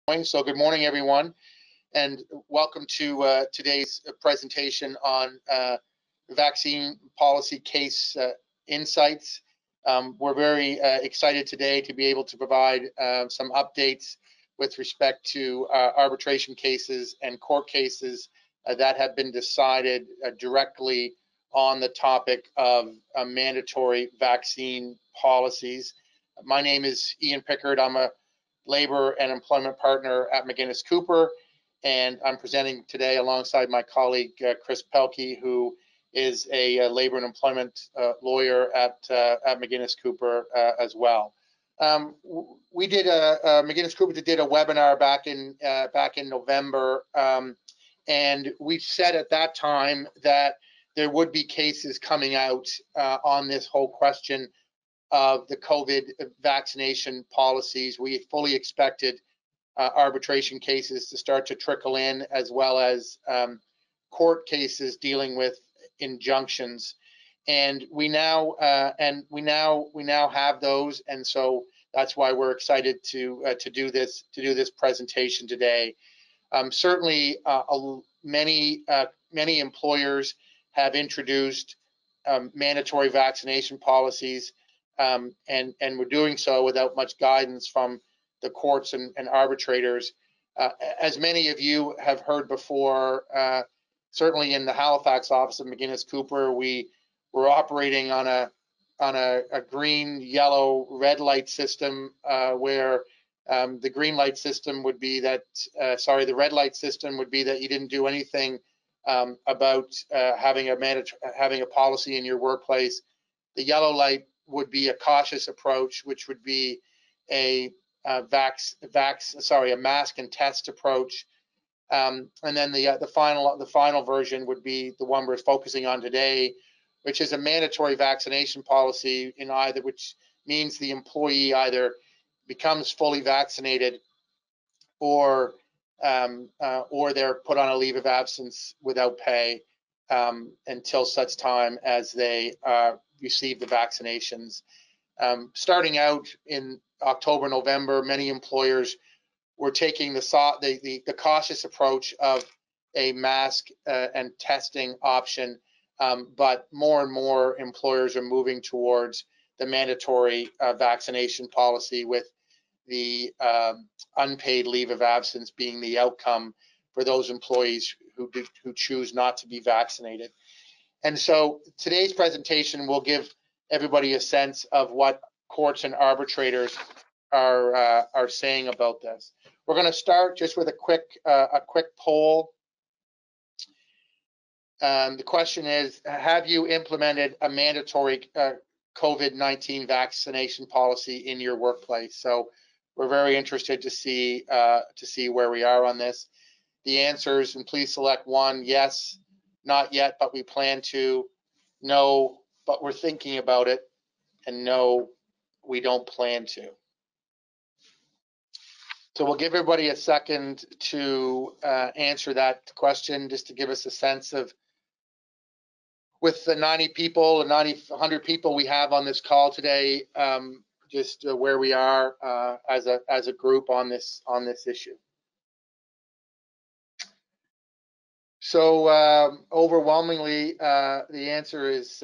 So good morning, everyone, and welcome to today's presentation on vaccine policy case insights. We're very excited today to be able to provide some updates with respect to arbitration cases and court cases that have been decided directly on the topic of mandatory vaccine policies. My name is Ian Pickard. I'm a labor and employment partner at McInnes Cooper, and I'm presenting today alongside my colleague Chris Pelkey, who is a labor and employment lawyer at McInnes Cooper as well. We did McInnes Cooper did a webinar back in November, and we said at that time that there would be cases coming out on this whole question of the COVID vaccination policies. We fully expected arbitration cases to start to trickle in, as well as court cases dealing with injunctions. And we now have those, and so that's why we're excited to do this presentation today. Certainly, many employers have introduced mandatory vaccination policies. And we're doing so without much guidance from the courts and arbitrators. As many of you have heard before, certainly in the Halifax office of McInnes Cooper, we're operating on a green, yellow, red light system, where the green light system would be that, the red light system would be that you didn't do anything about having a policy in your workplace. The yellow light would be a cautious approach, which would be a mask and test approach, and then the final version would be the one we're focusing on today, which is a mandatory vaccination policy which means the employee either becomes fully vaccinated or they're put on a leave of absence without pay until such time as they receive the vaccinations. Starting out in October, November, many employers were taking the cautious approach of a mask and testing option, but more and more employers are moving towards the mandatory vaccination policy, with the unpaid leave of absence being the outcome for those employees who choose not to be vaccinated. And so today's presentation will give everybody a sense of what courts and arbitrators are saying about this. We're going to start just with a quick poll. The question is, have you implemented a mandatory COVID-19 vaccination policy in your workplace? So we're very interested to see where we are on this. The answers, and please select one: yes, not yet, but we plan to; no, but we're thinking about it; and no, we don't plan to. So we'll give everybody a second to answer that question, just to give us a sense of, with the 90 people and 100 people we have on this call today, just where we are as a group on this issue. So overwhelmingly, the answer is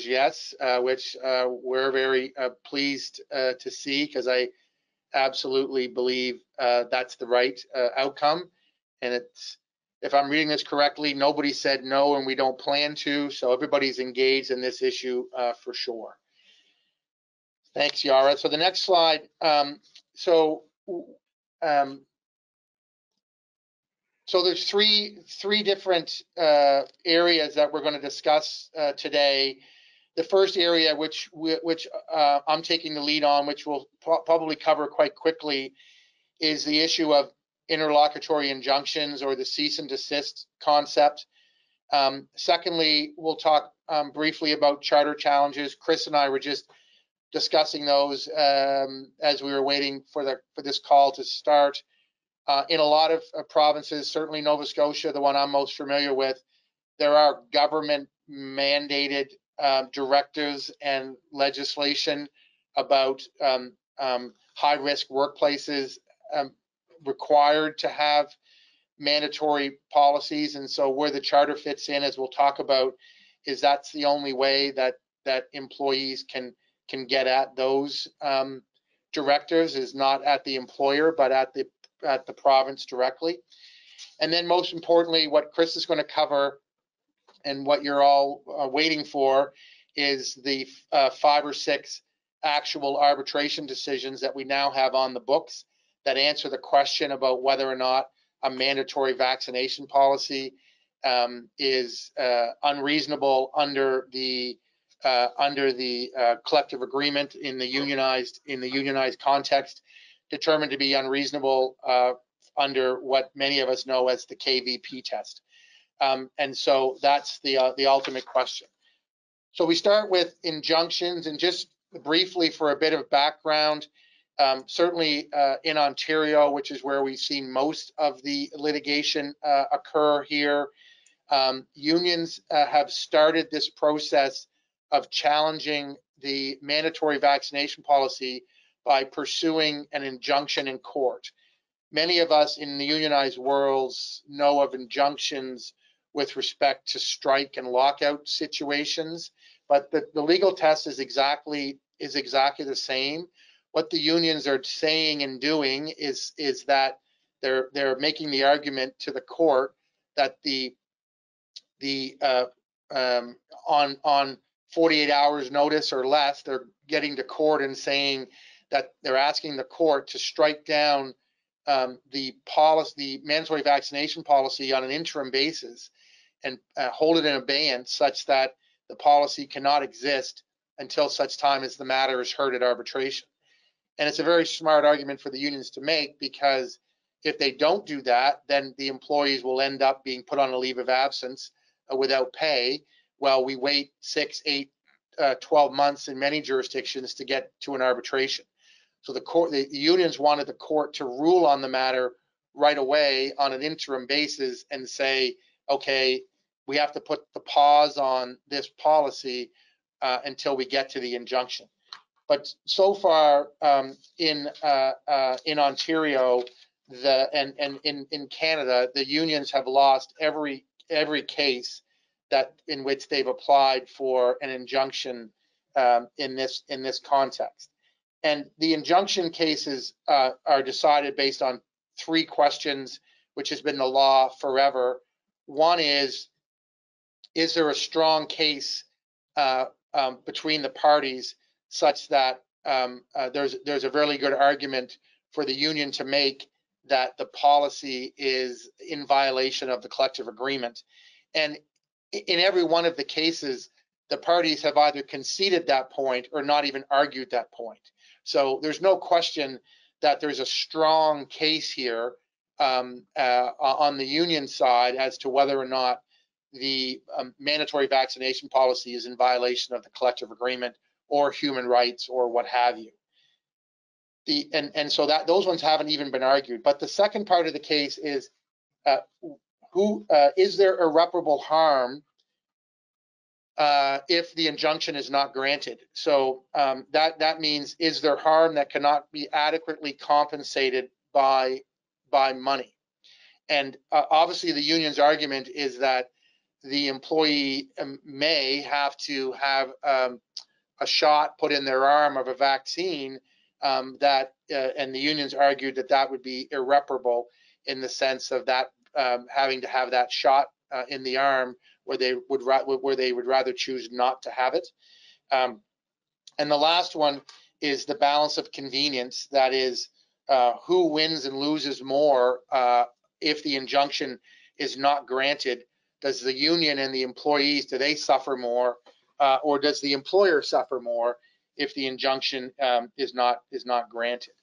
yes, which we're very pleased to see, because I absolutely believe that's the right outcome. And if I'm reading this correctly, nobody said no and we don't plan to, so everybody's engaged in this issue for sure. Thanks, Yara. So the next slide. So there's three different areas that we're going to discuss today. The first area, which I'm taking the lead on, which we'll probably cover quite quickly, is the issue of interlocutory injunctions, or the cease and desist concept. Secondly, we'll talk briefly about charter challenges. Chris and I were just discussing those as we were waiting for this call to start. In a lot of provinces, certainly Nova Scotia, the one I'm most familiar with, there are government mandated directives and legislation about high-risk workplaces. required to have mandatory policies. And so where the charter fits in, as we'll talk about, is that's the only way that employees can get at those directives, is not at the employer, but at the province directly. And then most importantly, what Chris is going to cover and what you're all waiting for is the 5 or 6 actual arbitration decisions that we now have on the books that answer the question about whether or not a mandatory vaccination policy is unreasonable under the collective agreement in the unionized context, determined to be unreasonable under what many of us know as the KVP test. And so that's the ultimate question. So we start with injunctions, and just briefly for a bit of background, certainly in Ontario, which is where we've seen most of the litigation occur here, unions have started this process of challenging the mandatory vaccination policy by pursuing an injunction in court. Many of us in the unionized worlds know of injunctions with respect to strike and lockout situations, but the legal test is exactly the same. What the unions are saying and doing is that they're making the argument to the court that on 48 hours notice or less, they're getting to court and saying that they're asking the court to strike down the mandatory vaccination policy on an interim basis and hold it in abeyance such that the policy cannot exist until such time as the matter is heard at arbitration. And it's a very smart argument for the unions to make, because if they don't do that, then the employees will end up being put on a leave of absence without pay while we wait 6, 8, 12 months in many jurisdictions to get to an arbitration. So the unions wanted the court to rule on the matter right away on an interim basis and say, okay, we have to put the pause on this policy until we get to the injunction. But so far in Ontario and in Canada, the unions have lost every case in which they've applied for an injunction in this context. And the injunction cases are decided based on 3 questions, which has been the law forever. One is there a strong case between the parties such that there's a really good argument for the union to make that the policy is in violation of the collective agreement. And in every one of the cases, the parties have either conceded that point or not even argued that point. So there's no question that there's a strong case here on the union side as to whether or not the mandatory vaccination policy is in violation of the collective agreement or human rights or what have you. And so that those ones haven't even been argued. But the second part of the case is is there irreparable harm if the injunction is not granted? So that means, is there harm that cannot be adequately compensated by money? And obviously the union's argument is that the employee may have to have a shot put in their arm of a vaccine and the unions argued that would be irreparable in the sense of that having to have that shot in the arm where they would rather choose not to have it. And the last one is the balance of convenience. That is, who wins and loses more if the injunction is not granted? Does the union and the employees, do they suffer more, or does the employer suffer more if the injunction is not granted?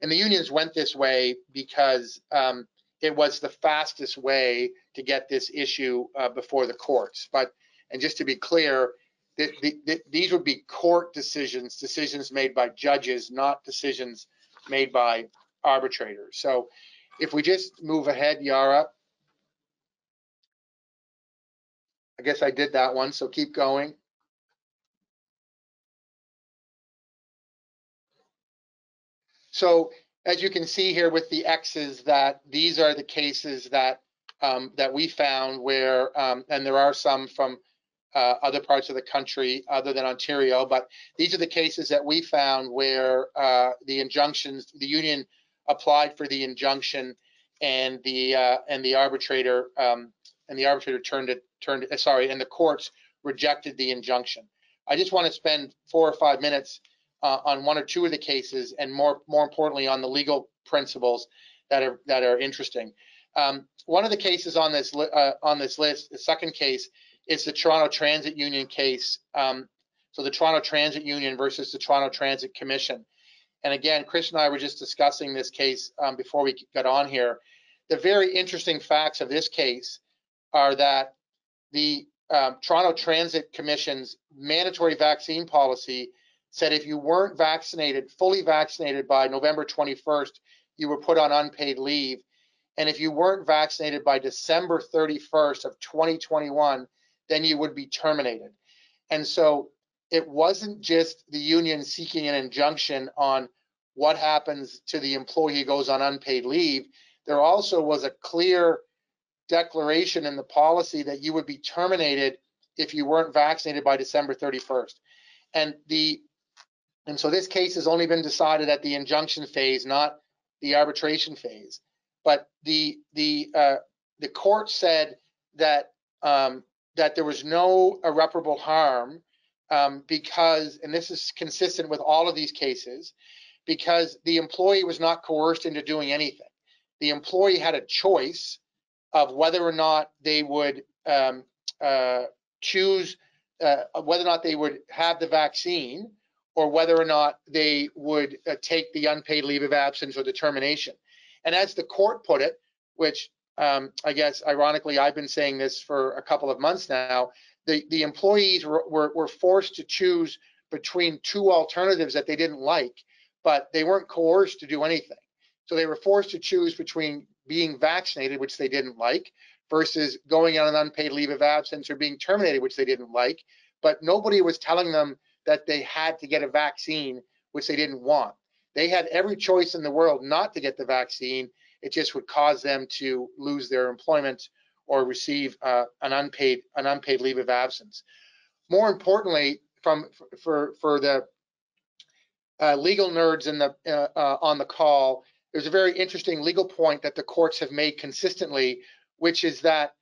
And the unions went this way because it was the fastest way to get this issue before the courts. And just to be clear, these would be court decisions made by judges, not decisions made by arbitrators. So if we just move ahead, Yara. I guess I did that one, so keep going. So as you can see here with the X's, that these are the cases that that we found where, and there are some from other parts of the country other than Ontario, but these are the cases that we found where the injunctions, the union applied for the injunction, and the arbitrator turned it, and the courts rejected the injunction. I just want to spend 4 or 5 minutes on 1 or 2 of the cases, and more importantly on the legal principles that are interesting. One of the cases on this list, the second case, is the Toronto Transit Union case. So the Toronto Transit Union versus the Toronto Transit Commission. And again, Chris and I were just discussing this case before we got on here. The very interesting facts of this case are that the Toronto Transit Commission's mandatory vaccine policy said if you weren't vaccinated, fully vaccinated by November 21st, you were put on unpaid leave. And if you weren't vaccinated by December 31st of 2021, then you would be terminated. And so it wasn't just the union seeking an injunction on what happens to the employee who goes on unpaid leave. There also was a clear declaration in the policy that you would be terminated if you weren't vaccinated by December 31st. And so this case has only been decided at the injunction phase, not the arbitration phase. But the court said that that there was no irreparable harm because, and this is consistent with all of these cases, because the employee was not coerced into doing anything. The employee had a choice of whether or not they would choose whether or not they would have the vaccine, or whether or not they would take the unpaid leave of absence or the termination. And as the court put it, which I guess ironically I've been saying this for a couple of months now, the employees were forced to choose between 2 alternatives that they didn't like, but they weren't coerced to do anything. So they were forced to choose between being vaccinated, which they didn't like, versus going on an unpaid leave of absence or being terminated, which they didn't like. But nobody was telling them that they had to get a vaccine, which they didn't want. They had every choice in the world not to get the vaccine. It just would cause them to lose their employment or receive an unpaid leave of absence. More importantly, for the legal nerds in on the call, there's a very interesting legal point that the courts have made consistently, which is that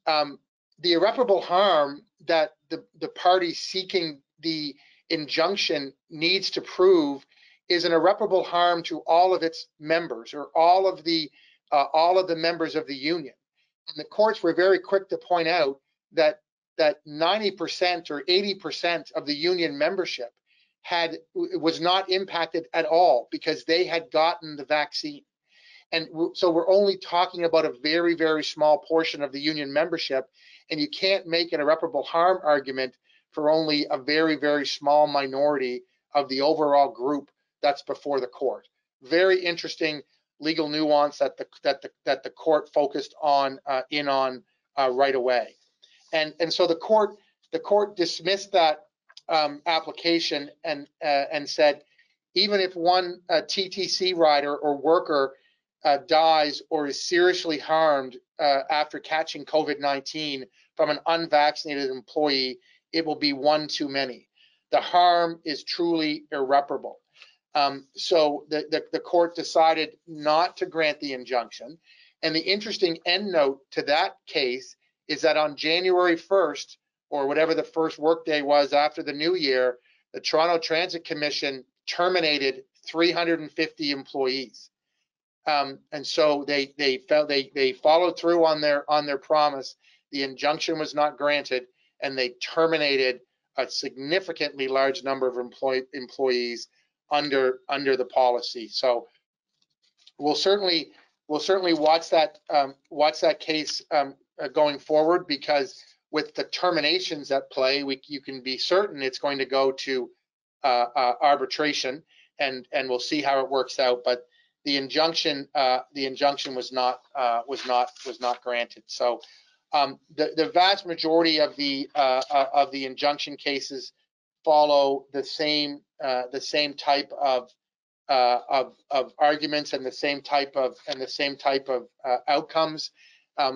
the irreparable harm that the party seeking the injunction needs to prove is an irreparable harm to all of its members, or all of the members of the union. And the courts were very quick to point out that 90% or 80% of the union membership was not impacted at all because they had gotten the vaccine. And so we're only talking about a very, very small portion of the union membership, and you can't make an irreparable harm argument for only a very, very small minority of the overall group that's before the court. Very interesting legal nuance that the court focused on right away. And so the court dismissed that application and said, even if one TTC rider or worker dies or is seriously harmed after catching COVID-19 from an unvaccinated employee, it will be one too many. The harm is truly irreparable. So the court decided not to grant the injunction. And the interesting end note to that case is that on January 1st, or whatever the first workday was after the new year, the Toronto Transit Commission terminated 350 employees. And so they followed through on their promise. The injunction was not granted, and they terminated a significantly large number of employees under the policy. So we'll certainly watch that case going forward, because with the terminations at play, you can be certain it's going to go to arbitration, and we'll see how it works out. But the injunction was not granted. So the vast majority of the injunction cases follow the same type of arguments and the same type of outcomes,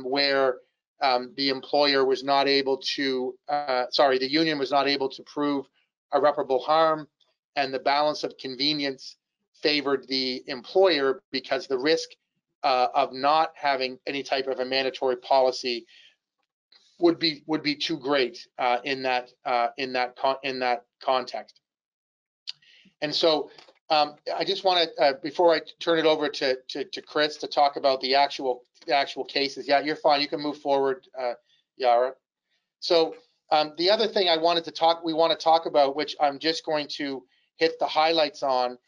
where the employer was not able to, the union was not able to prove irreparable harm, and the balance of convenience favored the employer because the risk of not having any type of a mandatory policy would be too great in that context. And so I just want to, before I turn it over to Chris to talk about the actual cases. Yeah, you're fine. You can move forward, Yara. So the other thing we want to talk about, which I'm just going to hit the highlights on,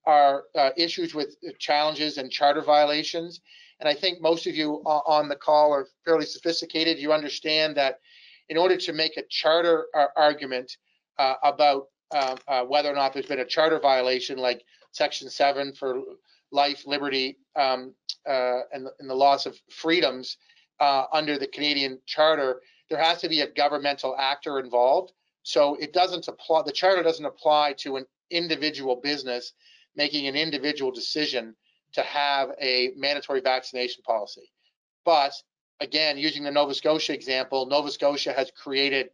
are issues with challenges and charter violations. And I think most of you on the call are fairly sophisticated. You understand that in order to make a charter argument about whether or not there's been a charter violation, like Section 7 for life, liberty, and the loss of freedoms under the Canadian Charter, there has to be a governmental actor involved. So it doesn't apply, the charter doesn't apply to an individual business making an individual decision to have a mandatory vaccination policy. But again, using the Nova Scotia example, Nova Scotia has created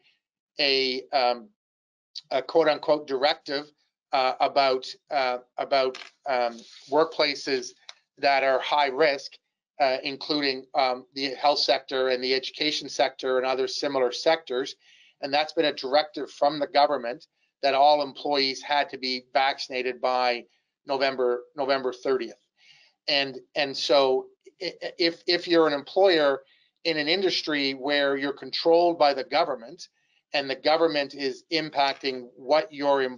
a quote unquote directive about workplaces that are high risk, including the health sector and the education sector and other similar sectors. And that's been a directive from the government that all employees had to be vaccinated by November 30th. And so if you're an employer in an industry where you're controlled by the government and the government is impacting what your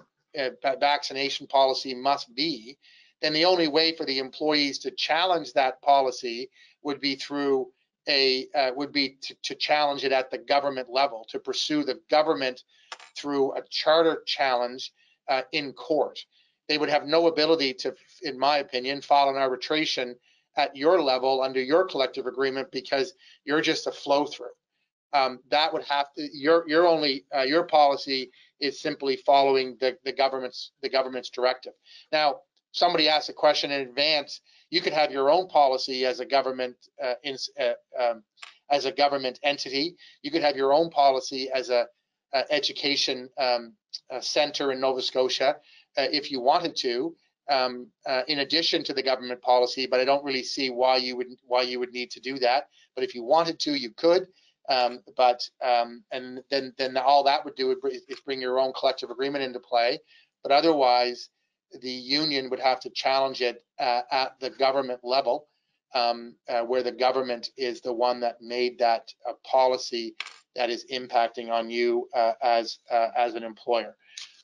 vaccination policy must be, then the only way for the employees to challenge that policy would be through to challenge it at the government level, to pursue the government through a charter challenge in court. They would have no ability to, in my opinion, file an arbitration at your level under your collective agreement because you're just a flow through. That would have to, your policy is simply following the government's directive. Now, somebody asked a question in advance. You could have your own policy as a government entity. You could have your own policy as a education center in Nova Scotia if you wanted to, in addition to the government policy. But I don't really see why you would need to do that. But if you wanted to, you could. And then all that would do is bring your own collective agreement into play. But otherwise, the union would have to challenge it at the government level, where the government is the one that made that policy that is impacting on you as an employer.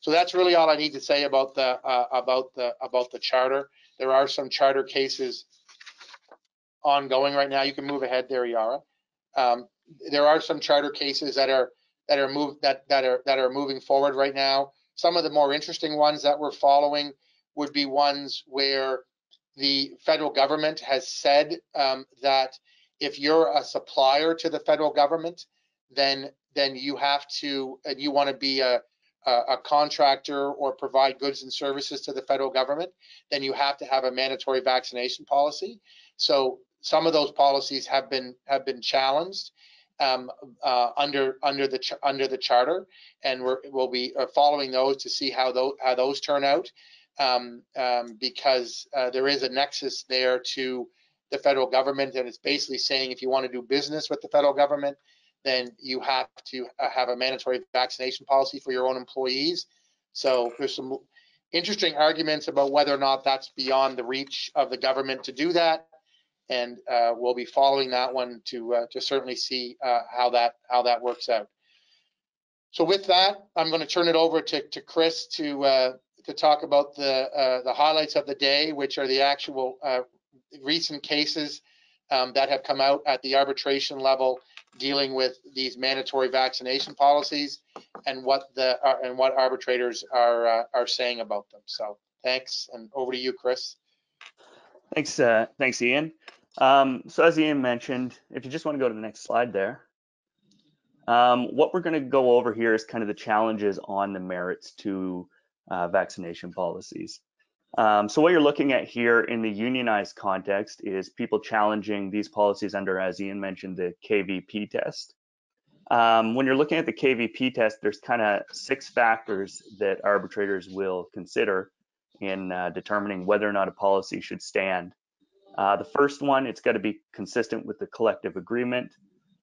So that's really all I need to say about the charter. There are some charter cases ongoing right now. You can move ahead there, Yara. There are some charter cases that are moving forward right now. Some of the more interesting ones that we're following would be ones where the federal government has said that if you're a supplier to the federal government, then you have to, and you want to be a contractor or provide goods and services to the federal government, then you have to have a mandatory vaccination policy. So some of those policies have been challenged under the charter, and we'll be following those to see how those turn out, because there is a nexus there to the federal government, and it's basically saying if you want to do business with the federal government, then you have to have a mandatory vaccination policy for your own employees. So there's some interesting arguments about whether or not that's beyond the reach of the government to do that. And we'll be following that one to certainly see how that works out. So with that, I'm going to turn it over to Chris to talk about the highlights of the day, which are the actual recent cases that have come out at the arbitration level dealing with these mandatory vaccination policies and what arbitrators are saying about them. So thanks, and over to you, Chris. Thanks, Ian. So as Ian mentioned, if you just want to go to the next slide there, what we're going to go over here is kind of the challenges on the merits to vaccination policies. So what you're looking at here in the unionized context is people challenging these policies under, as Ian mentioned, the KVP test. When you're looking at the KVP test, there's kind of 6 factors that arbitrators will consider in determining whether or not a policy should stand. The first one, it's got to be consistent with the collective agreement.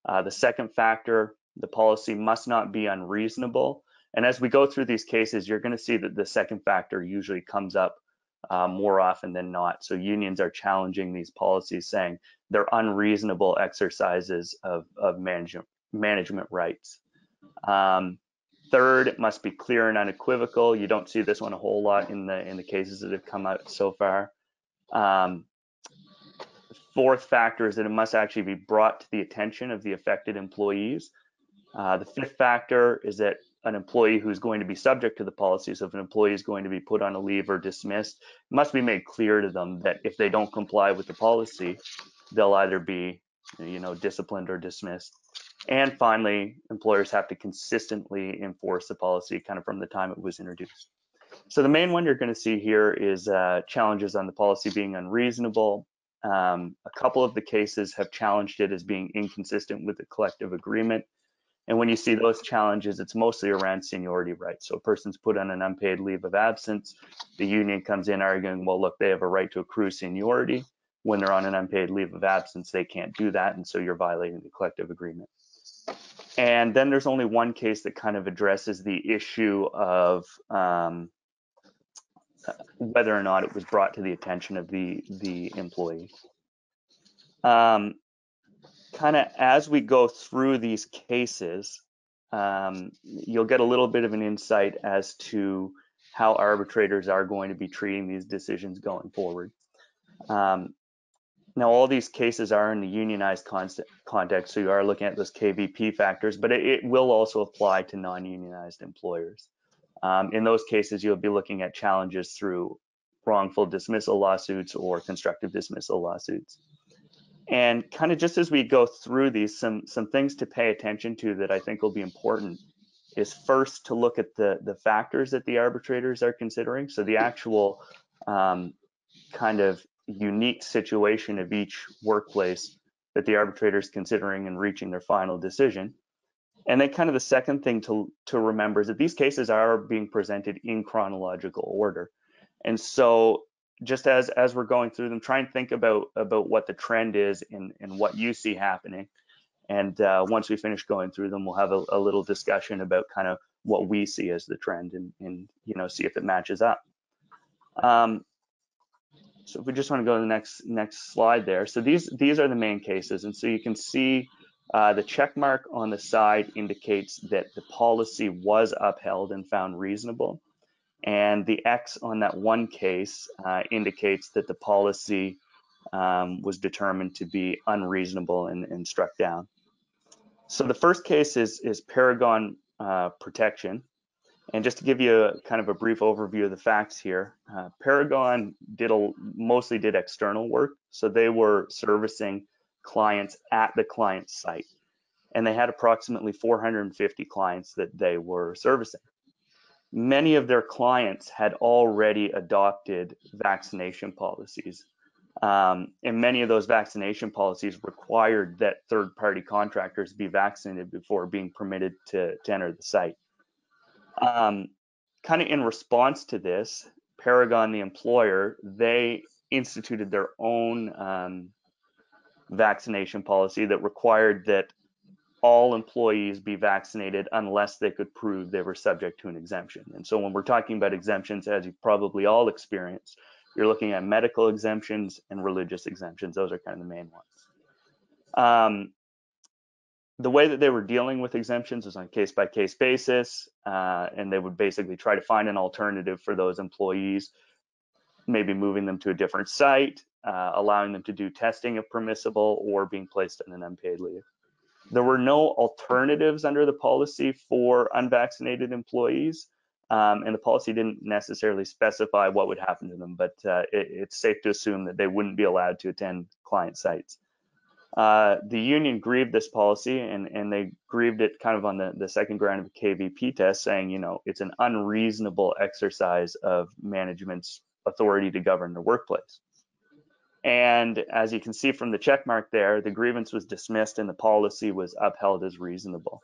The second factor, the policy must not be unreasonable. And as we go through these cases, you're going to see that the second factor usually comes up more often than not. So unions are challenging these policies, saying they're unreasonable exercises of management rights. Third, it must be clear and unequivocal. You don't see this one a whole lot in the cases that have come out so far. Fourth factor is that it must actually be brought to the attention of the affected employees. The fifth factor is that an employee who's going to be subject to the policy, so if an employee is going to be put on a leave or dismissed, it must be made clear to them that if they don't comply with the policy, they'll either be, disciplined or dismissed. And finally, employers have to consistently enforce the policy kind of from the time it was introduced. So the main one you're going to see here is challenges on the policy being unreasonable. A couple of the cases have challenged it as being inconsistent with the collective agreement. And when you see those challenges, it's mostly around seniority rights. So a person's put on an unpaid leave of absence. The union comes in arguing, well, look, they have a right to accrue seniority. When they're on an unpaid leave of absence, they can't do that. And so you're violating the collective agreement. And then there's only one case that kind of addresses the issue of whether or not it was brought to the attention of the employee. Kind of as we go through these cases, you'll get a little bit of an insight as to how arbitrators are going to be treating these decisions going forward. Now, all these cases are in the unionized context, so you are looking at those KVP factors, but it will also apply to non-unionized employers. In those cases, you'll be looking at challenges through wrongful dismissal lawsuits or constructive dismissal lawsuits. And kind of just as we go through these, some things to pay attention to that I think will be important is first to look at the factors that the arbitrators are considering. So the actual kind of unique situation of each workplace that the arbitrator is considering in reaching their final decision. And then kind of the second thing to remember is that these cases are being presented in chronological order. And so just as we're going through them, try and think about what the trend is and what you see happening. And once we finish going through them, we'll have a little discussion about kind of what we see as the trend and see if it matches up. So if we just want to go to the next slide there. So these are the main cases. And so you can see the check mark on the side indicates that the policy was upheld and found reasonable. And the X on that one case indicates that the policy was determined to be unreasonable and struck down. So the first case is Paragon Protection. And just to give you kind of a brief overview of the facts here, Paragon mostly did external work. So they were servicing clients at the client site. And they had approximately 450 clients that they were servicing. Many of their clients had already adopted vaccination policies. And many of those vaccination policies required that third-party contractors be vaccinated before being permitted to enter the site. Kind of in response to this, Paragon, the employer, they instituted their own vaccination policy that required that all employees be vaccinated unless they could prove they were subject to an exemption. And so when we're talking about exemptions, as you've probably all experienced, you're looking at medical exemptions and religious exemptions. Those are kind of the main ones. The way that they were dealing with exemptions was on a case-by-case basis, and they would basically try to find an alternative for those employees, maybe moving them to a different site, allowing them to do testing if permissible, or being placed on an unpaid leave. There were no alternatives under the policy for unvaccinated employees, and the policy didn't necessarily specify what would happen to them, but it's safe to assume that they wouldn't be allowed to attend client sites. The union grieved this policy, and they grieved it kind of on the second ground of a KVP test, saying, it's an unreasonable exercise of management's authority to govern the workplace. And as you can see from the check mark there, the grievance was dismissed and the policy was upheld as reasonable.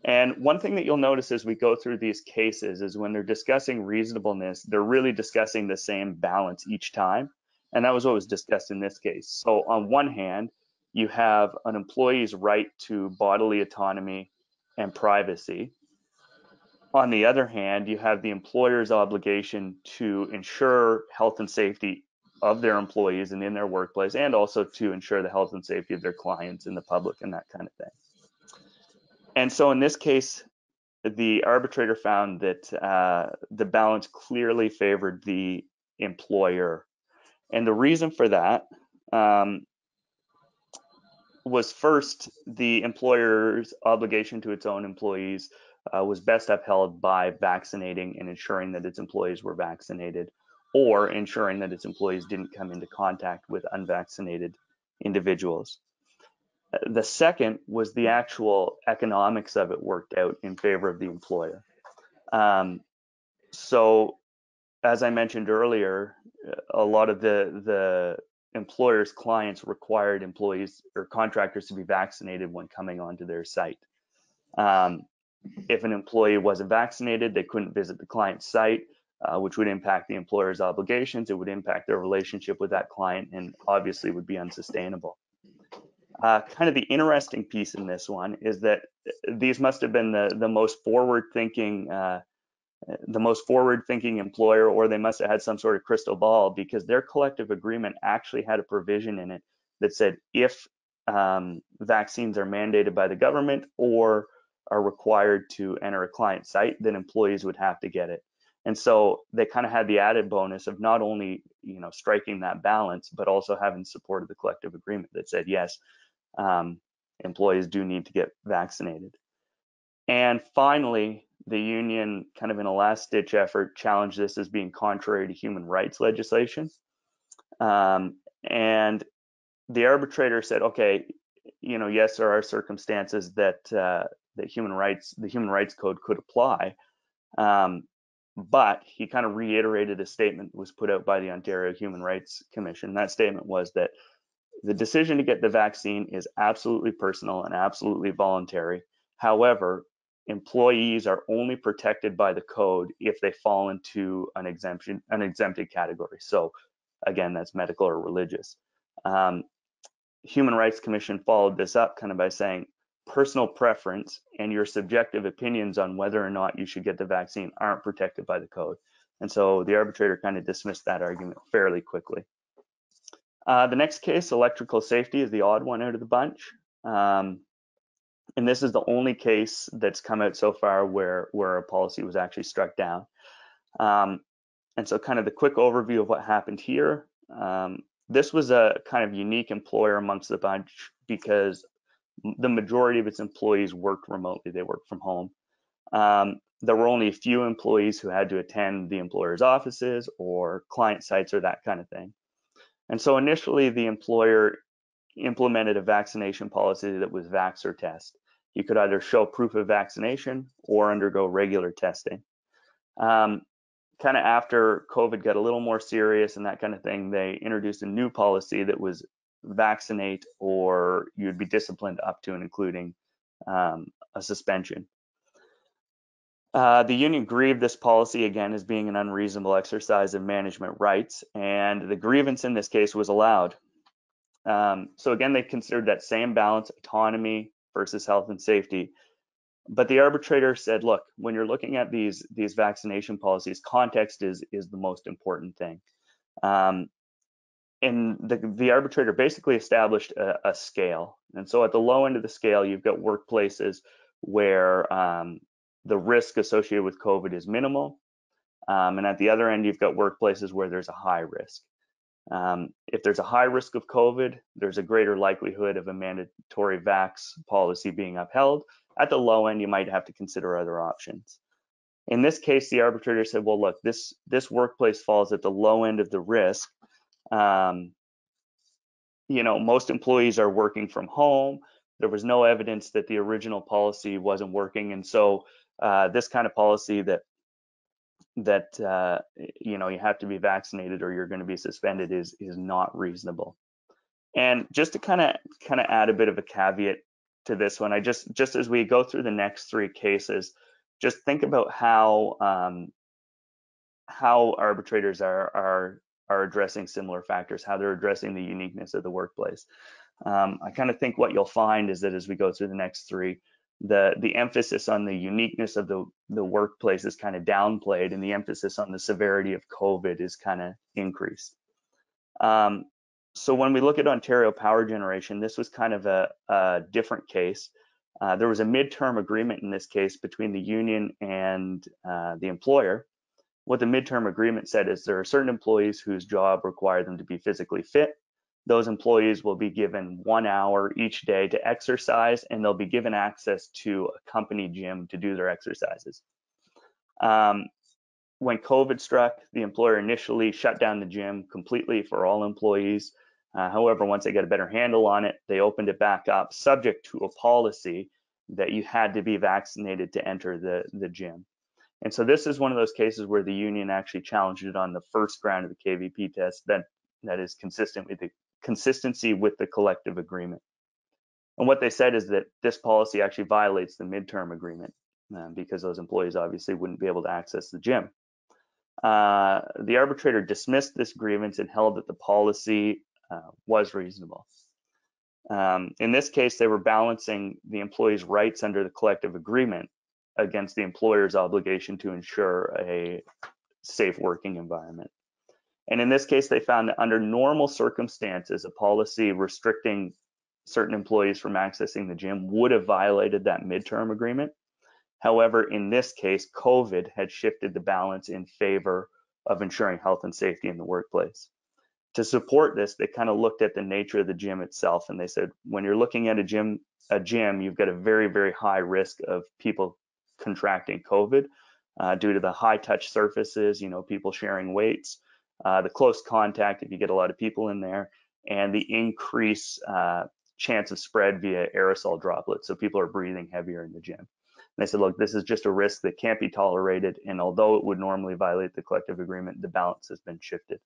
And one thing that you'll notice as we go through these cases is when they're discussing reasonableness, they're really discussing the same balance each time. And that was what was discussed in this case. So on one hand, you have an employee's right to bodily autonomy and privacy. On the other hand, you have the employer's obligation to ensure health and safety of their employees and in their workplace, and also to ensure the health and safety of their clients and the public and that kind of thing. And so in this case, the arbitrator found that the balance clearly favored the employer. And the reason for that was first, the employer's obligation to its own employees was best upheld by vaccinating and ensuring that its employees were vaccinated, or ensuring that its employees didn't come into contact with unvaccinated individuals. The second was the actual economics of it worked out in favor of the employer. So as I mentioned earlier, a lot of the employer's clients required employees or contractors to be vaccinated when coming onto their site. If an employee wasn't vaccinated, they couldn't visit the client's site, which would impact the employer's obligations. It would impact their relationship with that client and obviously would be unsustainable. Kind of the interesting piece in this one is that these must have been the most forward-thinking employer, or they must have had some sort of crystal ball, because their collective agreement actually had a provision in it that said if vaccines are mandated by the government or are required to enter a client site, then employees would have to get it. And so they kind of had the added bonus of not only, striking that balance, but also having support of the collective agreement that said, yes, employees do need to get vaccinated. And finally, the union, kind of in a last-ditch effort, challenged this as being contrary to human rights legislation. And the arbitrator said, okay, yes, there are circumstances that the Human Rights Code could apply, but he kind of reiterated a statement that was put out by the Ontario Human Rights Commission. That statement was that the decision to get the vaccine is absolutely personal and absolutely voluntary. However, employees are only protected by the code if they fall into an exempted category. So again, that's medical or religious. Human Rights Commission followed this up kind of by saying personal preference and your subjective opinions on whether or not you should get the vaccine aren't protected by the code. And so the arbitrator kind of dismissed that argument fairly quickly. The next case, electrical safety, is the odd one out of the bunch. And this is the only case that's come out so far where a policy was actually struck down. And so kind of the quick overview of what happened here. This was a kind of unique employer amongst the bunch because the majority of its employees worked remotely. They worked from home. There were only a few employees who had to attend the employer's offices or client sites or that kind of thing. And so initially the employer implemented a vaccination policy that was vax or test. You could either show proof of vaccination or undergo regular testing. Kind of after COVID got a little more serious and that kind of thing, they introduced a new policy that was vaccinate or you'd be disciplined up to and including a suspension. The union grieved this policy again as being an unreasonable exercise of management rights, and the grievance in this case was allowed. So again, they considered that same balance, autonomy versus health and safety. But the arbitrator said, look, when you're looking at these vaccination policies, context is the most important thing. And the arbitrator basically established a scale. And so at the low end of the scale, you've got workplaces where the risk associated with COVID is minimal. And at the other end, you've got workplaces where there's a high risk. If there's a high risk of COVID, there's a greater likelihood of a mandatory vax policy being upheld. At the low end, you might have to consider other options. In this case, the arbitrator said, well, look, this workplace falls at the low end of the risk. Most employees are working from home. There was no evidence that the original policy wasn't working. And so this kind of policy that that you know, you have to be vaccinated or you're going to be suspended is not reasonable. And just to kind of add a bit of a caveat to this one, I just as we go through the next three cases, just think about how arbitrators are addressing similar factors, how they're addressing the uniqueness of the workplace. I kind of think what you'll find is that as we go through the next three, the emphasis on the uniqueness of the workplace is kind of downplayed, and the emphasis on the severity of COVID is kind of increased. So when we look at Ontario Power Generation, this was kind of a different case. There was a midterm agreement in this case between the union and the employer. What the midterm agreement said is there are certain employees whose job require them to be physically fit. Those employees will be given 1 hour each day to exercise, and they'll be given access to a company gym to do their exercises. When COVID struck, the employer initially shut down the gym completely for all employees. However, once they got a better handle on it, they opened it back up, subject to a policy that you had to be vaccinated to enter the gym. And so this is one of those cases where the union actually challenged it on the first ground of the KVP test that is consistent with the consistency with the collective agreement. And what they said is that this policy actually violates the midterm agreement because those employees obviously wouldn't be able to access the gym. The arbitrator dismissed this grievance and held that the policy was reasonable. In this case, they were balancing the employee's rights under the collective agreement against the employer's obligation to ensure a safe working environment. And in this case, they found that under normal circumstances, a policy restricting certain employees from accessing the gym would have violated that midterm agreement. However, in this case, COVID had shifted the balance in favor of ensuring health and safety in the workplace. To support this, they kind of looked at the nature of the gym itself, and they said, when you're looking at a gym, you've got a very, very high risk of people contracting COVID due to the high touch surfaces, you know, people sharing weights, the close contact if you get a lot of people in there, and the increased chance of spread via aerosol droplets. So people are breathing heavier in the gym. And they said, look, this is just a risk that can't be tolerated. And although it would normally violate the collective agreement, the balance has been shifted,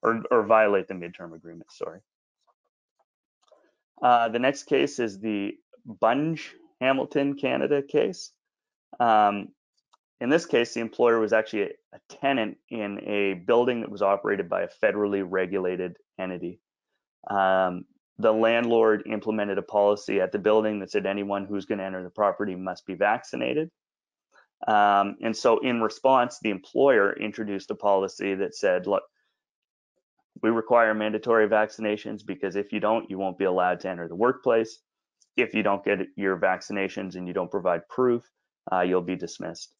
or violate the midterm agreement, sorry. The next case is the Bunge Hamilton, Canada case. In this case, the employer was actually a tenant in a building that was operated by a federally regulated entity. The landlord implemented a policy at the building that said anyone who's going to enter the property must be vaccinated. And so in response, the employer introduced a policy that said, look, we require mandatory vaccinations because if you don't, you won't be allowed to enter the workplace. If you don't get your vaccinations and you don't provide proof, you'll be dismissed.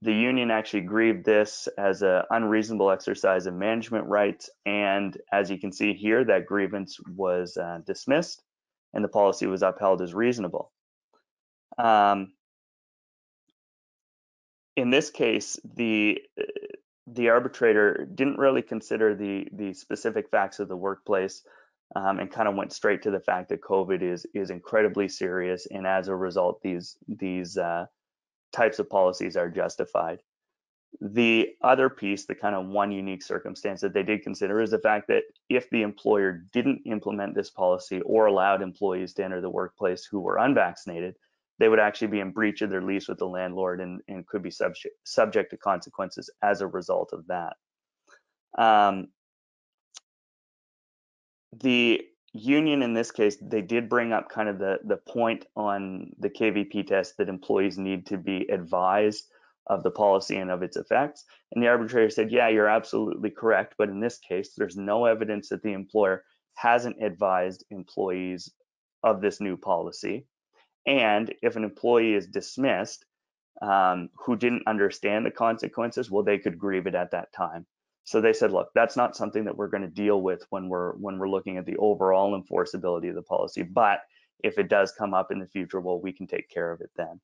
The union actually grieved this as an unreasonable exercise of management rights, and as you can see here, that grievance was dismissed and the policy was upheld as reasonable. In this case, the arbitrator didn't really consider the specific facts of the workplace and kind of went straight to the fact that COVID is incredibly serious, and as a result, these types of policies are justified. The other piece, the kind of one unique circumstance that they did consider, is the fact that if the employer didn't implement this policy or allowed employees to enter the workplace who were unvaccinated, they would actually be in breach of their lease with the landlord and could be subject to consequences as a result of that. The union in this case, they did bring up kind of the point on the KVP test that employees need to be advised of the policy and of its effects. And the arbitrator said, yeah, you're absolutely correct. But in this case, there's no evidence that the employer hasn't advised employees of this new policy. And if an employee is dismissed who didn't understand the consequences, well, they could grieve it at that time. So they said, look, that's not something that we're going to deal with when we're looking at the overall enforceability of the policy. But if it does come up in the future, well, we can take care of it then.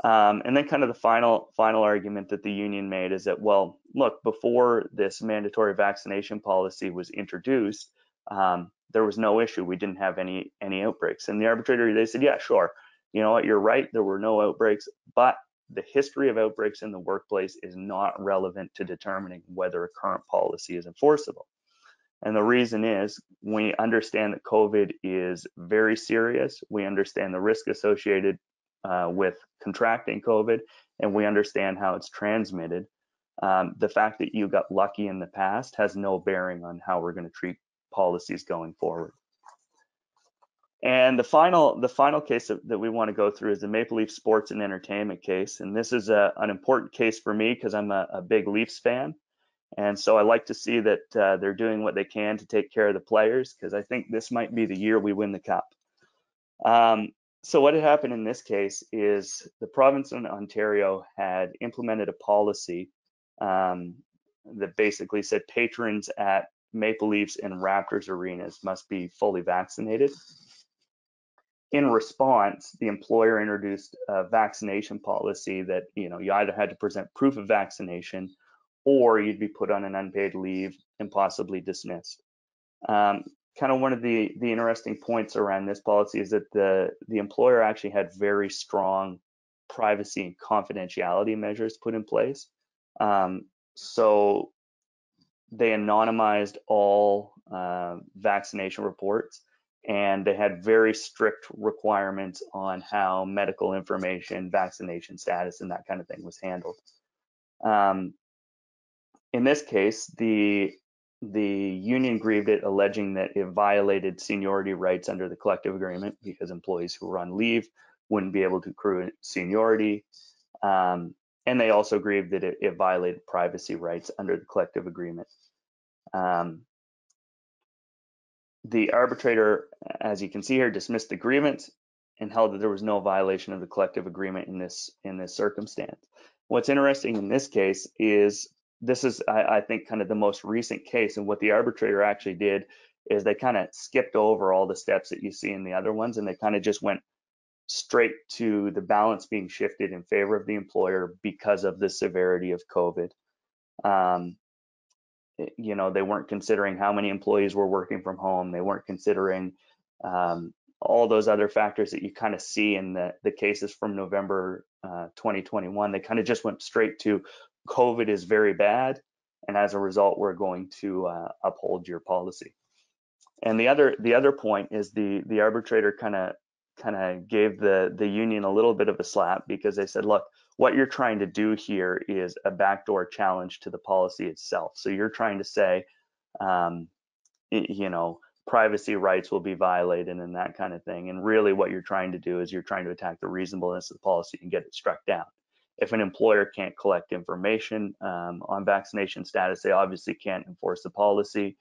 And then kind of the final argument that the union made is that, well, look, before this mandatory vaccination policy was introduced, there was no issue. We didn't have any outbreaks. And the arbitrator, they said, yeah, sure. You know what, you're right. There were no outbreaks, but the history of outbreaks in the workplace is not relevant to determining whether a current policy is enforceable. And the reason is we understand that COVID is very serious. We understand the risk associated with contracting COVID, and we understand how it's transmitted. The fact that you got lucky in the past has no bearing on how we're going to treat policies going forward. And the final case that we want to go through is the Maple Leaf Sports and Entertainment case. And this is an important case for me because I'm a big Leafs fan. And so I like to see that they're doing what they can to take care of the players, because I think this might be the year we win the cup. So what had happened in this case is the province of Ontario had implemented a policy that basically said patrons at Maple Leafs and Raptors arenas must be fully vaccinated. In response, the employer introduced a vaccination policy that, you either had to present proof of vaccination or you'd be put on an unpaid leave and possibly dismissed. Kind of one of the interesting points around this policy is that the employer actually had very strong privacy and confidentiality measures put in place. So they anonymized all vaccination reports, and they had very strict requirements on how medical information, vaccination status, and that kind of thing was handled. In this case, the union grieved it, alleging that it violated seniority rights under the collective agreement because employees who were on leave wouldn't be able to accrue seniority. And they also grieved that it violated privacy rights under the collective agreement. The arbitrator, as you can see here, dismissed the grievance and held that there was no violation of the collective agreement in this circumstance. What's interesting in this case is this is, I think, kind of the most recent case, and what the arbitrator actually did is they kind of skipped over all the steps that you see in the other ones, and they kind of just went straight to the balance being shifted in favor of the employer because of the severity of COVID. They weren't considering how many employees were working from home. They weren't considering all those other factors that you kind of see in the cases from November 2021. They kind of just went straight to COVID is very bad, and as a result, we're going to uphold your policy. And the other point is the arbitrator kind of gave the union a little bit of a slap, because they said, look, what you're trying to do here is a backdoor challenge to the policy itself. So you're trying to say, privacy rights will be violated and that kind of thing. And really what you're trying to do is you're trying to attack the reasonableness of the policy and get it struck down. If an employer can't collect information on vaccination status, they obviously can't enforce the policy,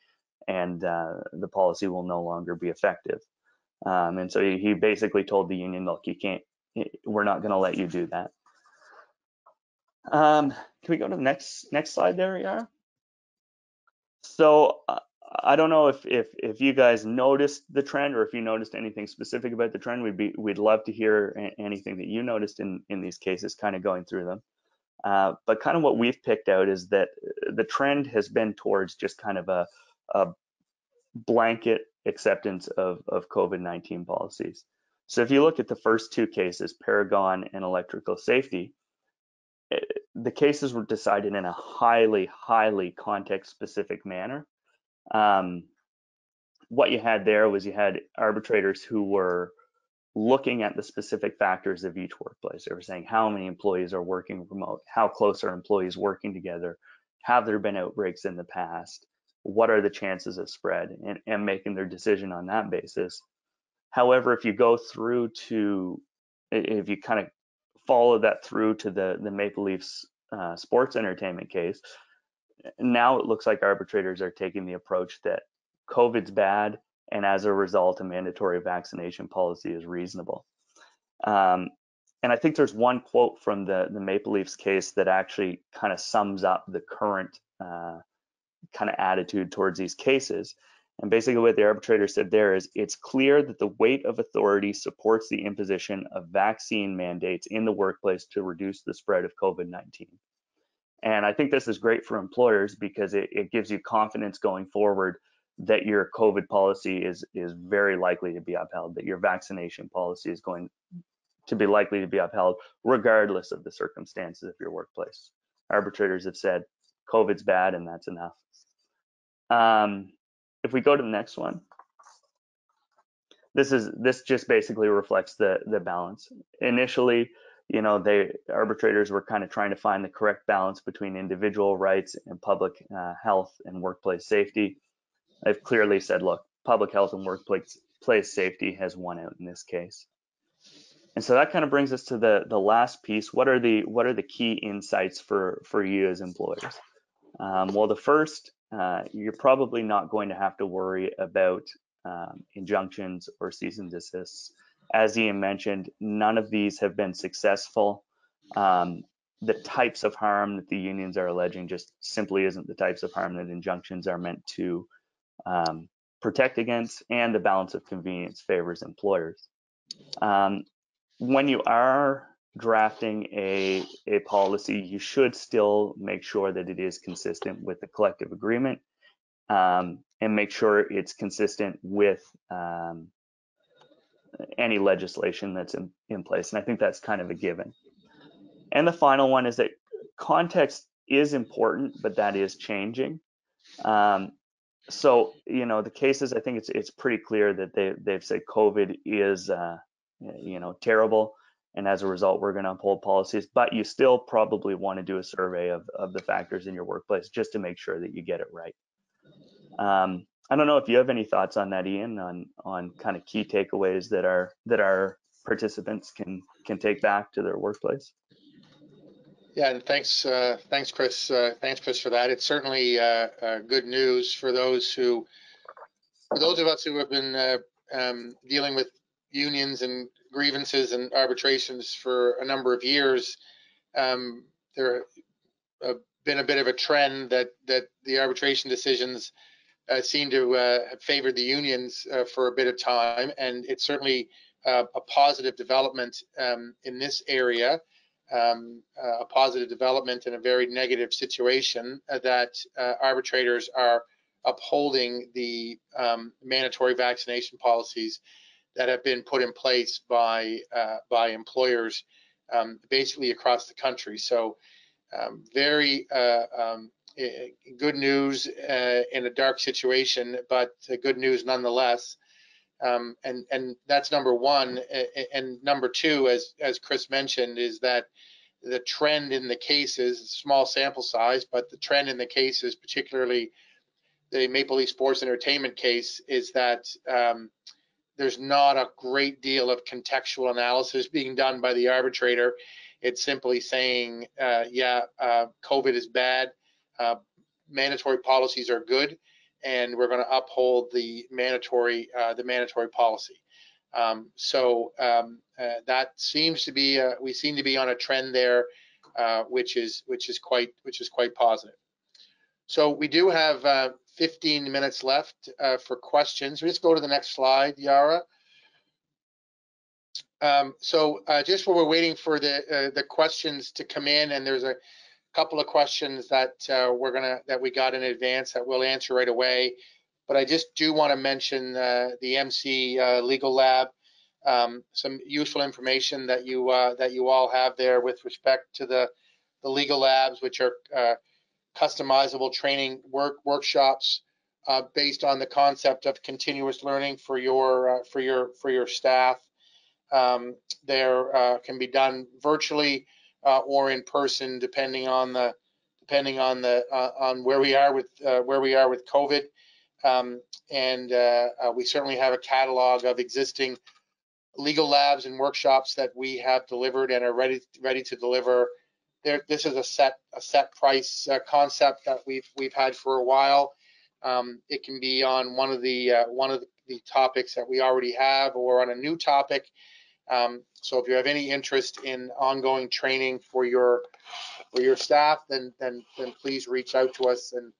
and the policy will no longer be effective. And so he basically told the union, look, we're not going to let you do that. Can we go to the next slide there, Yara? So I don't know if you guys noticed the trend, or if you noticed anything specific about the trend. We'd love to hear anything that you noticed in these cases, kind of going through them. But kind of what we've picked out is that the trend has been towards just kind of a blanket acceptance of COVID-19 policies. So if you look at the first two cases, Paragon and electrical safety, the cases were decided in a highly context-specific manner. What you had there was you had arbitrators who were looking at the specific factors of each workplace. They were saying how many employees are working remote, how close are employees working together, have there been outbreaks in the past, what are the chances of spread, and making their decision on that basis. However, if you kind of follow that through to the Maple Leafs sports entertainment case, now it looks like arbitrators are taking the approach that COVID's bad, and as a result, a mandatory vaccination policy is reasonable. And I think there's one quote from the Maple Leafs case that actually kind of sums up the current kind of attitude towards these cases. And basically what the arbitrator said there is, it's clear that the weight of authority supports the imposition of vaccine mandates in the workplace to reduce the spread of COVID-19. And I think this is great for employers because it gives you confidence going forward that your COVID policy is very likely to be upheld, that your vaccination policy is going to be likely to be upheld, regardless of the circumstances of your workplace. Arbitrators have said COVID's bad and that's enough. If we go to the next one, this just basically reflects the balance. Initially, you know, arbitrators were kind of trying to find the correct balance between individual rights and public health and workplace safety. They've clearly said, look, public health and workplace safety has won out in this case. And so that kind of brings us to the last piece. What are the key insights for you as employers? Well, the first, you're probably not going to have to worry about injunctions or cease and desists. As Ian mentioned, none of these have been successful. The types of harm that the unions are alleging just simply isn't the types of harm that injunctions are meant to protect against, and the balance of convenience favors employers. When you are drafting a policy, you should still make sure that it is consistent with the collective agreement, and make sure it's consistent with any legislation that's in place. And I think that's kind of a given. And the final one is that context is important, but that is changing. So, you know, the cases, I think it's pretty clear that they've said COVID is, you know, terrible. And as a result, we're going to uphold policies, but you still probably want to do a survey of the factors in your workplace just to make sure that you get it right. I don't know if you have any thoughts on that, Ian, on kind of key takeaways that our participants can take back to their workplace. Yeah, and thanks, Chris. Thanks, Chris, for that. It's certainly good news for those of us who have been dealing with unions and grievances and arbitrations for a number of years. There have been a bit of a trend that the arbitration decisions seem to have favored the unions for a bit of time, and it's certainly a positive development in this area. A positive development in a very negative situation that arbitrators are upholding the mandatory vaccination policies that have been put in place by employers basically across the country. So very good news in a dark situation, but good news nonetheless. And that's number one. And number two, as Chris mentioned, is that the trend in the cases, small sample size, but the trend in the cases, particularly the Maple Leaf Sports Entertainment case, is that there's not a great deal of contextual analysis being done by the arbitrator. It's simply saying, COVID is bad, mandatory policies are good, and we're going to uphold the mandatory policy. So that seems to be we seem to be on a trend there, which is quite positive. So we do have 15 minutes left for questions. We just go to the next slide, Yara. So just while we're waiting for the questions to come in, and there's a couple of questions that we got in advance that we'll answer right away. But I just do want to mention the MC Legal Lab, some useful information that you all have there with respect to the legal labs, which are customizable training workshops based on the concept of continuous learning for your staff. There can be done virtually or in person, depending on where we are with COVID. And we certainly have a catalog of existing legal labs and workshops that we have delivered and are ready to deliver. This is a set price concept that we've had for a while. It can be on one of the topics that we already have, or on a new topic. So if you have any interest in ongoing training for your staff, then please reach out to us and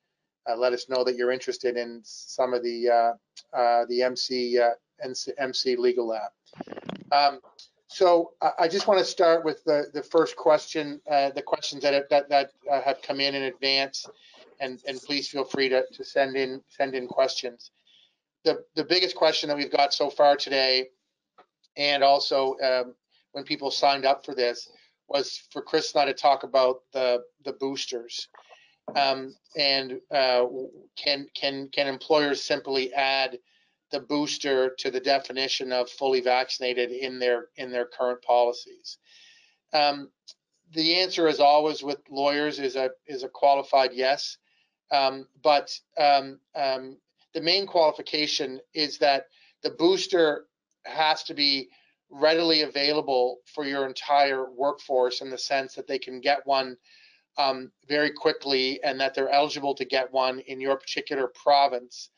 let us know that you're interested in some of the MC Legal Lab. So I just want to start with the first question, the questions that have come in advance, and please feel free to send in questions. The biggest question that we've got so far today, and also when people signed up for this was for Chris and I to talk about the boosters. And can employers simply add the booster to the definition of fully vaccinated in their current policies? The answer, as always with lawyers, is a qualified yes. But the main qualification is that the booster has to be readily available for your entire workforce, in the sense that they can get one very quickly, and that they're eligible to get one in your particular province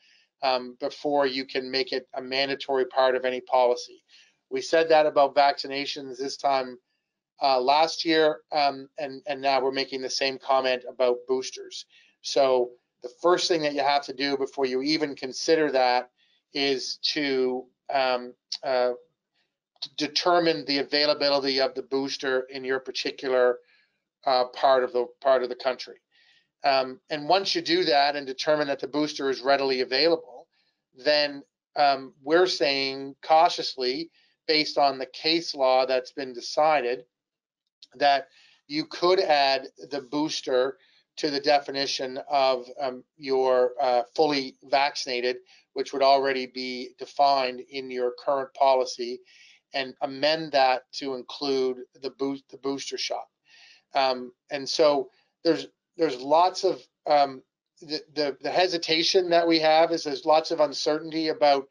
before you can make it a mandatory part of any policy. We said that about vaccinations this time last year, and now we're making the same comment about boosters. So the first thing that you have to do before you even consider that is to determine the availability of the booster in your particular part of the country. And once you do that and determine that the booster is readily available, then we're saying cautiously, based on the case law that's been decided, that you could add the booster to the definition of your fully vaccinated, which would already be defined in your current policy, and amend that to include the booster shot. And so there's lots of the hesitation that we have is there's lots of uncertainty about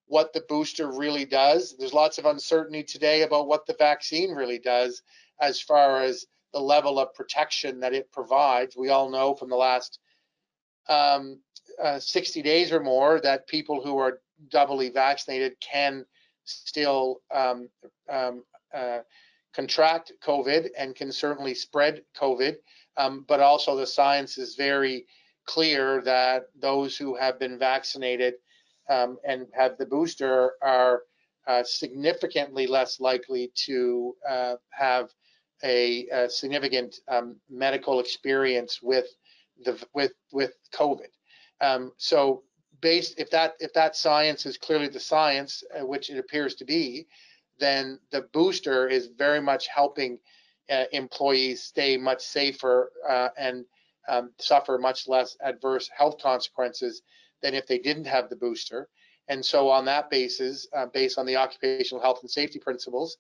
what the booster really does. There's lots of uncertainty today about what the vaccine really does as far as the level of protection that it provides. We all know from the last 60 days or more that people who are doubly vaccinated can still contract COVID and can certainly spread COVID, but also the science is very clear that those who have been vaccinated and have the booster are significantly less likely to have a significant medical experience with COVID. So if that science is clearly the science, which it appears to be, then the booster is very much helping employees stay much safer and suffer much less adverse health consequences than if they didn't have the booster. And so on that basis, based on the occupational health and safety principles,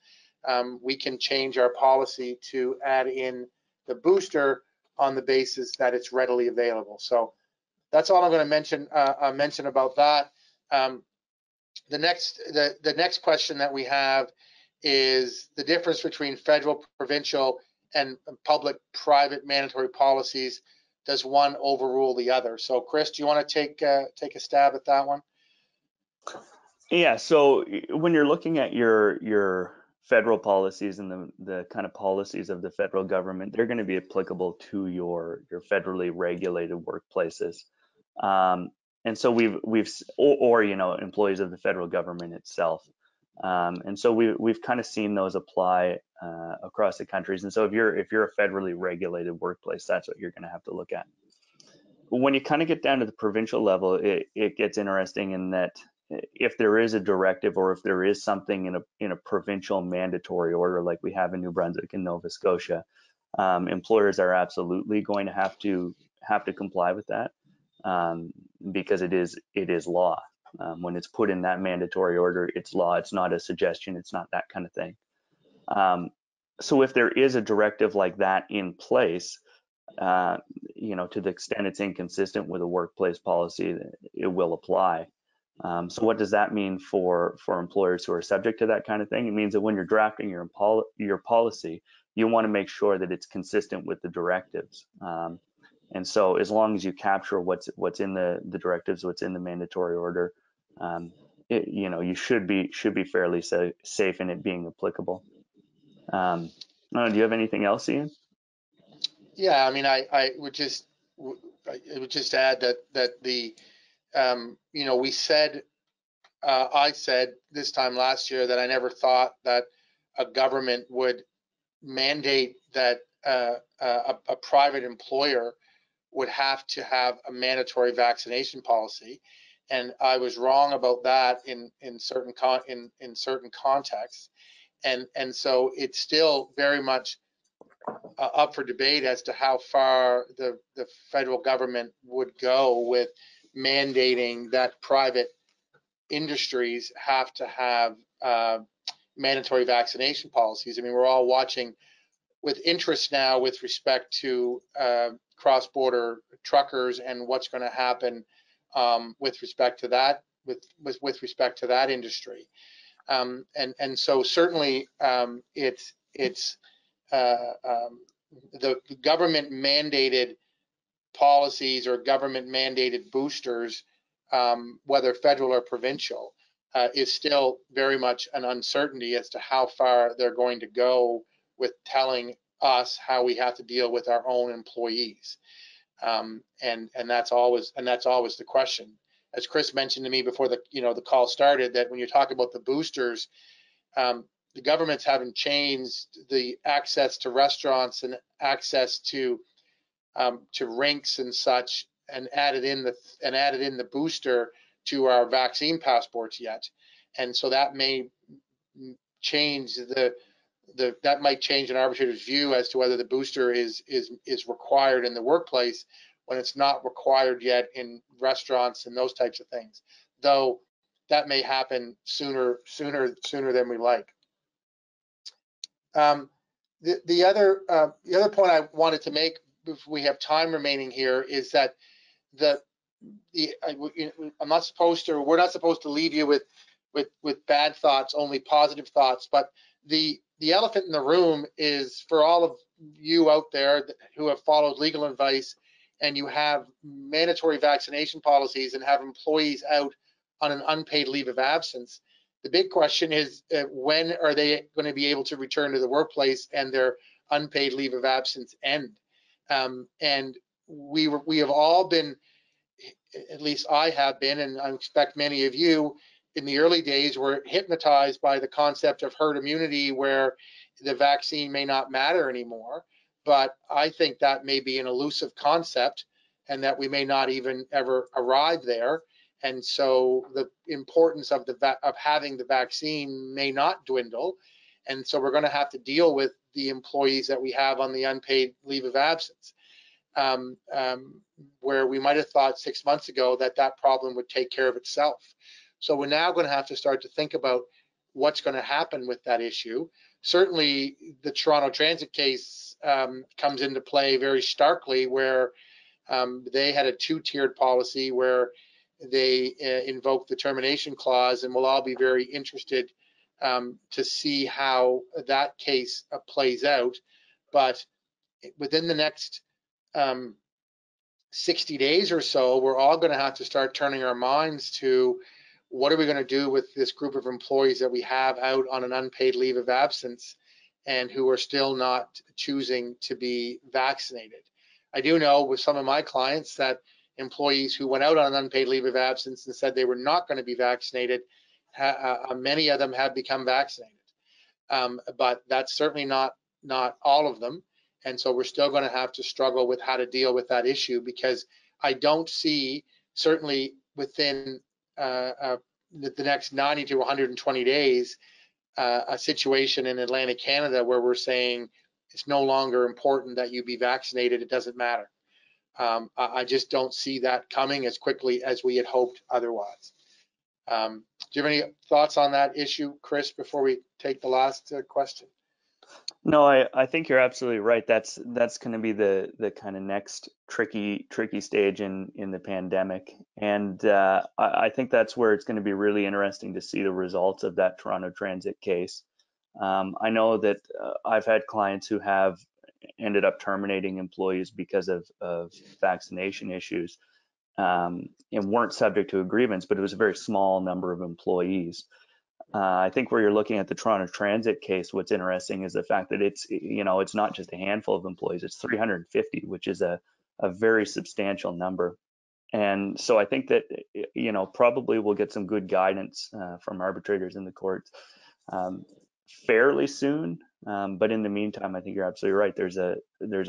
we can change our policy to add in the booster on the basis that it's readily available. So that's all I'm going to mention about that. The next question that we have is the difference between federal, provincial, and public-private mandatory policies. Does one overrule the other? So, Chris, do you want to take a stab at that one? Yeah. So when you're looking at your federal policies and the kind of policies of the federal government, they're going to be applicable to your federally regulated workplaces. And so we've employees of the federal government itself. And so we've kind of seen those apply across the countries. And so if you're a federally regulated workplace, that's what you're going to have to look at. When you kind of get down to the provincial level, it gets interesting in that if there is a directive or if there is something in a provincial mandatory order like we have in New Brunswick and Nova Scotia, employers are absolutely going to have to comply with that because it is law. When it's put in that mandatory order, it's law. It's not a suggestion. It's not that kind of thing. So if there is a directive like that in place, to the extent it's inconsistent with a workplace policy, it will apply. So what does that mean for employers who are subject to that kind of thing? It means that when you're drafting your policy, you want to make sure that it's consistent with the directives. And so as long as you capture what's in the directives, what's in the mandatory order, you should be fairly safe in it being applicable. Do you have anything else, Ian? Yeah, I mean, I would just add that the we said I said this time last year that I never thought that a government would mandate that a private employer would have to have a mandatory vaccination policy, and I was wrong about that in certain contexts. And so it's still very much up for debate as to how far the federal government would go with mandating that private industries have to have mandatory vaccination policies. I mean, we're all watching with interest now with respect to cross-border truckers and what's going to happen with respect to that, with respect to that industry. And so certainly it's the government mandated policies or government mandated boosters, whether federal or provincial, is still very much an uncertainty as to how far they're going to go with telling us how we have to deal with our own employees. And that's always the question. As Chris mentioned to me before the call started, that when you talk about the boosters, the governments haven't changed the access to restaurants and access to rinks and such, and added in the booster to our vaccine passports yet. And so that may change that might change an arbitrator's view as to whether the booster is required in the workplace when it's not required yet in restaurants and those types of things. Though that may happen sooner than we like. The other point I wanted to make, if we have time remaining here, is that I'm not supposed to, or we're not supposed to leave you with bad thoughts, only positive thoughts. But the elephant in the room is for all of you out there who have followed legal advice and you have mandatory vaccination policies and have employees out on an unpaid leave of absence. The big question is, when are they going to be able to return to the workplace and their unpaid leave of absence end? And we have all been, at least I have been, and I expect many of you, in the early days were hypnotized by the concept of herd immunity, where the vaccine may not matter anymore. But I think that may be an elusive concept and that we may not even ever arrive there. And so the importance of having the vaccine may not dwindle. And so we're going to have to deal with the employees that we have on the unpaid leave of absence, where we might have thought 6 months ago that problem would take care of itself. So we're now going to have to start to think about what's going to happen with that issue. Certainly the Toronto Transit case comes into play very starkly, where they had a two-tiered policy where they invoked the termination clause, and we'll all be very interested to see how that case plays out. But within the next 60 days or so, we're all going to have to start turning our minds to what are we going to do with this group of employees that we have out on an unpaid leave of absence and who are still not choosing to be vaccinated. I do know with some of my clients that employees who went out on an unpaid leave of absence and said they were not going to be vaccinated, many of them have become vaccinated. But that's certainly not all of them. And so we're still going to have to struggle with how to deal with that issue, because I don't see, certainly within the next 90 to 120 days, a situation in Atlantic Canada where we're saying it's no longer important that you be vaccinated, it doesn't matter. I just don't see that coming as quickly as we had hoped otherwise. Do you have any thoughts on that issue, Chris, before we take the last question? No, I think you're absolutely right. That's going to be the kind of next tricky stage in the pandemic, and I think that's where it's going to be really interesting to see the results of that Toronto Transit case. I know that I've had clients who have ended up terminating employees because of vaccination issues, and weren't subject to a grievance, but it was a very small number of employees. I think where you're looking at the Toronto Transit case, what's interesting is the fact that it's not just a handful of employees, it's 350, which is a very substantial number. And so I think that, probably we'll get some good guidance from arbitrators in the courts fairly soon. But in the meantime, I think you're absolutely right. There's a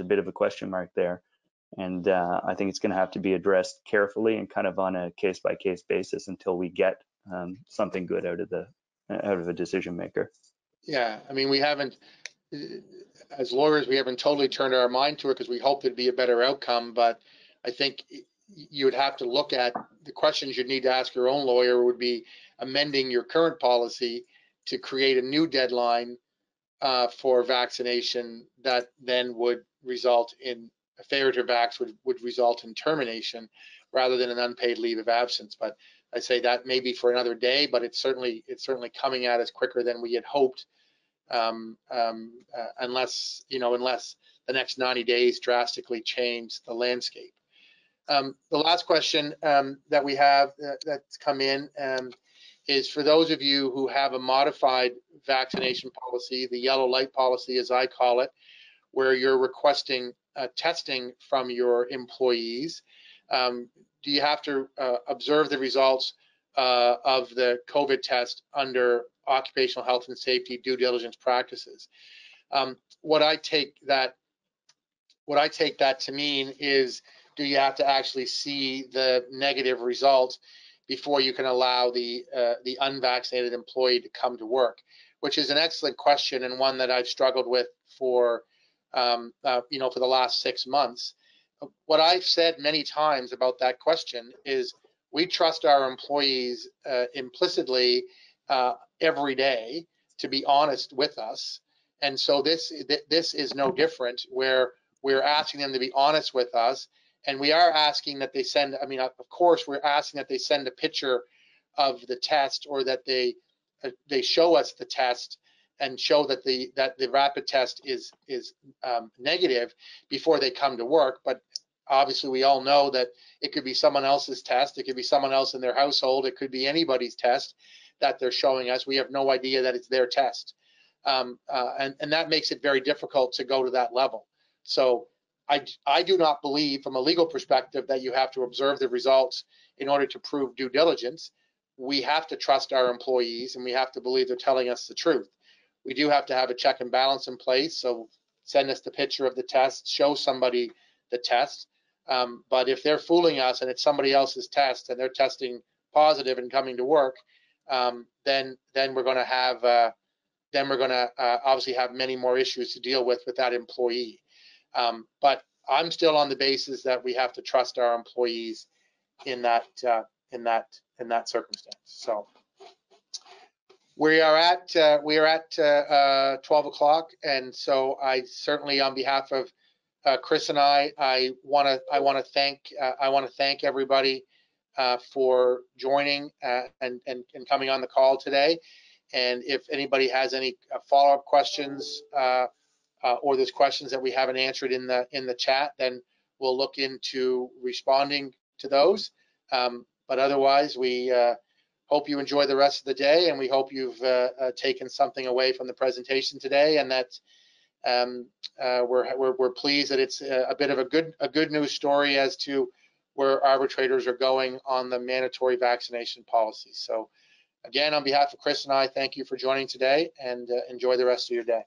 bit of a question mark there. And I think it's going to have to be addressed carefully and kind of on a case-by-case basis until we get something good out of a decision maker. Yeah, I mean, we haven't, as lawyers, we haven't totally turned our mind to it because we hoped it'd be a better outcome. But I think you would have to look at the questions you'd need to ask your own lawyer would be amending your current policy to create a new deadline for vaccination that then would result in a failure to vax would result in termination rather than an unpaid leave of absence. But I say that maybe for another day, but it's certainly coming at us quicker than we had hoped. Unless the next 90 days drastically change the landscape. The last question that we have that's come in is for those of you who have a modified vaccination policy, the yellow light policy as I call it, where you're requesting testing from your employees. Do you have to observe the results of the COVID test under occupational health and safety due diligence practices? What I take that to mean is, do you have to actually see the negative results before you can allow the unvaccinated employee to come to work? Which is an excellent question and one that I've struggled with for for the last 6 months. What I've said many times about that question is we trust our employees implicitly every day to be honest with us, and so this is no different, where we're asking them to be honest with us, and we are asking that they send. I mean, of course, we're asking that they send a picture of the test, or that they show us the test and show that the rapid test is negative before they come to work. But obviously, we all know that it could be someone else's test. It could be someone else in their household. It could be anybody's test that they're showing us. We have no idea that it's their test. And that makes it very difficult to go to that level. So I do not believe, from a legal perspective, that you have to observe the results in order to prove due diligence. We have to trust our employees, and we have to believe they're telling us the truth. We do have to have a check and balance in place. So send us the picture of the test, show somebody the test. But if they're fooling us and it's somebody else's test and they're testing positive and coming to work, then we're going to have obviously have many more issues to deal with that employee. But I'm still on the basis that we have to trust our employees in that circumstance. So we are at 12 o'clock, and so I certainly, on behalf of Chris and I want to thank everybody for joining and coming on the call today. And if anybody has any follow-up questions or there's questions that we haven't answered in the chat, then we'll look into responding to those. But otherwise, we hope you enjoy the rest of the day, and we hope you've taken something away from the presentation today, and that we're pleased that it's a bit of a good news story as to where arbitrators are going on the mandatory vaccination policy. So again, on behalf of Chris and I, thank you for joining today, and enjoy the rest of your day.